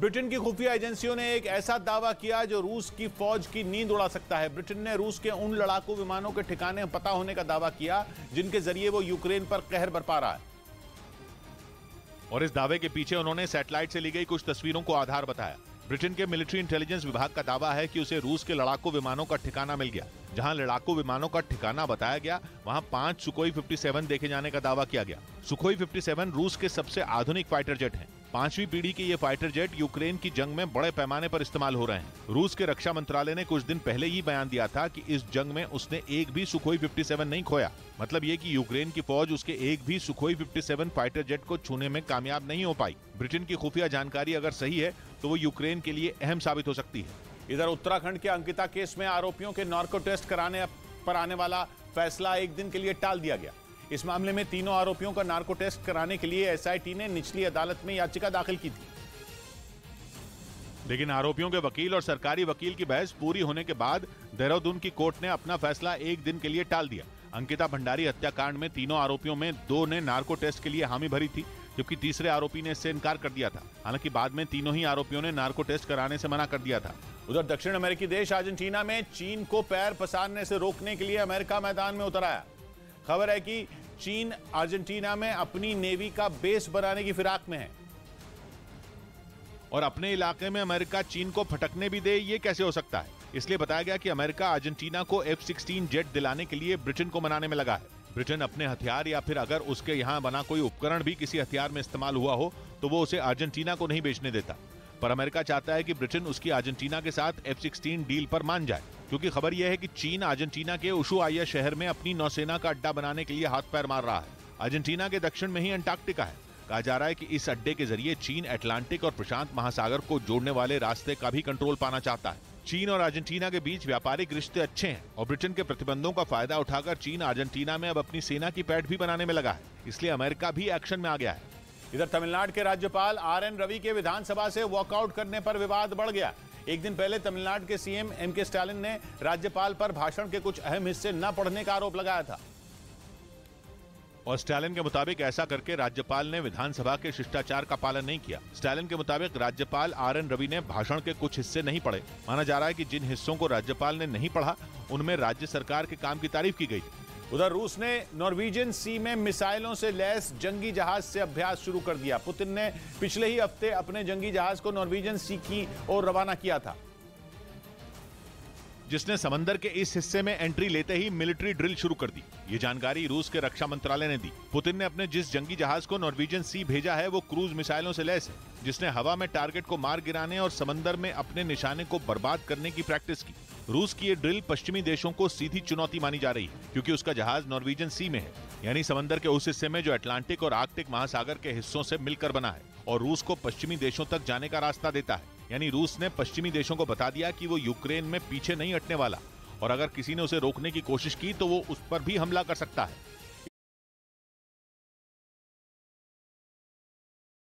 Britain की खुफिया एजेंसियों ने एक ऐसा दावा किया जो रूस की फौज की नींद उड़ा सकता है। ब्रिटेन ने रूस के उन लड़ाकू विमानों के ठिकाने पता होने का दावा किया जिनके जरिए वो यूक्रेन पर कहर बरपा रहा है। और इस दावे के पीछे उन्होंने सैटेलाइट से ली गई कुछ तस्वीरों को आधार बताया। ब्रिटेन के मिलिट्री इंटेलिजेंस विभाग का दावा है कि उसे रूस के लड़ाकू विमानों का ठिकाना मिल गया। जहां लड़ाकू विमानों का ठिकाना बताया गया, वहां 5 सुखोई 57 देखे जाने का दावा किया गया। सुखोई 57 रूस के सबसे आधुनिक फाइटर जेट हैं। 5वीं पीढ़ी के ये फाइटर जेट यूक्रेन की जंग में बड़े पैमाने पर इस्तेमाल हो रहे हैं। रूस के रक्षा मंत्रालय ने कुछ दिन पहले ही बयान दिया था कि इस जंग में उसने एक भी सुखोई 57 नहीं खोया। मतलब ये कि यूक्रेन की फौज उसके एक भी सुखोई 57 फाइटर जेट को छूने में कामयाब नहीं हो पाई। ब्रिटेन की खुफिया जानकारी अगर सही है तो वो यूक्रेन के लिए अहम साबित हो सकती है। इधर उत्तराखंड के अंकिता केस में आरोपियों के नार्को टेस्ट कराने पर आने वाला फैसला एक दिन के लिए टाल दिया गया। इस मामले में तीनों आरोपियों का नार्को टेस्ट कराने के लिए एसआईटी ने निचली अदालत में याचिका दाखिल की थी। लेकिन आरोपियों के वकील और सरकारी वकील की बहस पूरी होने के बाद देहरादून की कोर्ट ने अपना फैसला एक दिन के लिए टाल दिया। अंकिता भंडारी हत्याकांड में तीनों आरोपियों में 2 ने नार्को टेस्ट के लिए हामी भरी थी, जबकि तीसरे आरोपी ने इससे इनकार कर दिया था। हालांकि बाद में तीनों ही आरोपियों ने नार्को टेस्ट कराने से मना कर दिया था। उधर दक्षिण अमेरिकी देश अर्जेंटीना में चीन को पैर पसारने से रोकने के लिए अमेरिका मैदान में उतर आया। खबर है कि चीन अर्जेंटीना में अपनी नेवी का बेस बनाने की फिराक में है। और अपने इलाके में अमेरिका चीन को फटकने भी दे, ये कैसे हो सकता है? इसलिए बताया गया कि अमेरिका अर्जेंटीना को F-16 जेट दिलाने के लिए ब्रिटेन को मनाने में लगा है। ब्रिटेन अपने हथियार या फिर अगर उसके यहाँ बना कोई उपकरण भी किसी हथियार में इस्तेमाल हुआ हो तो वो उसे अर्जेंटीना को नहीं बेचने देता। पर अमेरिका चाहता है कि ब्रिटेन उसकी अर्जेंटीना के साथ F-16 डील पर मान जाए, क्योंकि खबर यह है कि चीन अर्जेंटीना के उशुआइया शहर में अपनी नौसेना का अड्डा बनाने के लिए हाथ पैर मार रहा है। अर्जेंटीना के दक्षिण में ही अंटार्कटिका है। कहा जा रहा है कि इस अड्डे के जरिए चीन अटलांटिक और प्रशांत महासागर को जोड़ने वाले रास्ते का भी कंट्रोल पाना चाहता है। चीन और अर्जेंटीना के बीच व्यापारिक रिश्ते अच्छे हैं और ब्रिटेन के प्रतिबंधों का फायदा उठाकर चीन अर्जेंटीना में अब अपनी सेना की पैठ भी बनाने में लगा है। इसलिए अमेरिका भी एक्शन में आ गया है। इधर तमिलनाडु के राज्यपाल RN रवि के विधानसभा से वॉकआउट करने पर विवाद बढ़ गया। एक दिन पहले तमिलनाडु के CM MK स्टालिन ने राज्यपाल पर भाषण के कुछ अहम हिस्से न पढ़ने का आरोप लगाया था। और स्टालिन के मुताबिक ऐसा करके राज्यपाल ने विधानसभा के शिष्टाचार का पालन नहीं किया। स्टालिन के मुताबिक राज्यपाल RN रवि ने भाषण के कुछ हिस्से नहीं पढ़े। माना जा रहा है कि जिन हिस्सों को राज्यपाल ने नहीं पढ़ा उनमें राज्य सरकार के काम की तारीफ की गई। उधर रूस ने नॉर्वेजियन सी में मिसाइलों से लैस जंगी जहाज से अभ्यास शुरू कर दिया। पुतिन ने पिछले ही हफ्ते अपने जंगी जहाज को नॉर्वेजियन सी की ओर रवाना किया था, जिसने समंदर के इस हिस्से में एंट्री लेते ही मिलिट्री ड्रिल शुरू कर दी। ये जानकारी रूस के रक्षा मंत्रालय ने दी। पुतिन ने अपने जिस जंगी जहाज को नॉर्वेजियन सी भेजा है वो क्रूज मिसाइलों से लैस है, जिसने हवा में टारगेट को मार गिराने और समंदर में अपने निशाने को बर्बाद करने की प्रैक्टिस की। रूस की ये ड्रिल पश्चिमी देशों को सीधी चुनौती मानी जा रही है, क्योंकि उसका जहाज नॉर्वेजियन सी में है, यानी समंदर के उस हिस्से में जो अटलांटिक और आर्कटिक महासागर के हिस्सों से मिलकर बना है और रूस को पश्चिमी देशों तक जाने का रास्ता देता है। यानी रूस ने पश्चिमी देशों को बता दिया कि वो यूक्रेन में पीछे नहीं हटने वाला और अगर किसी ने उसे रोकने की कोशिश की तो वो उस पर भी हमला कर सकता है।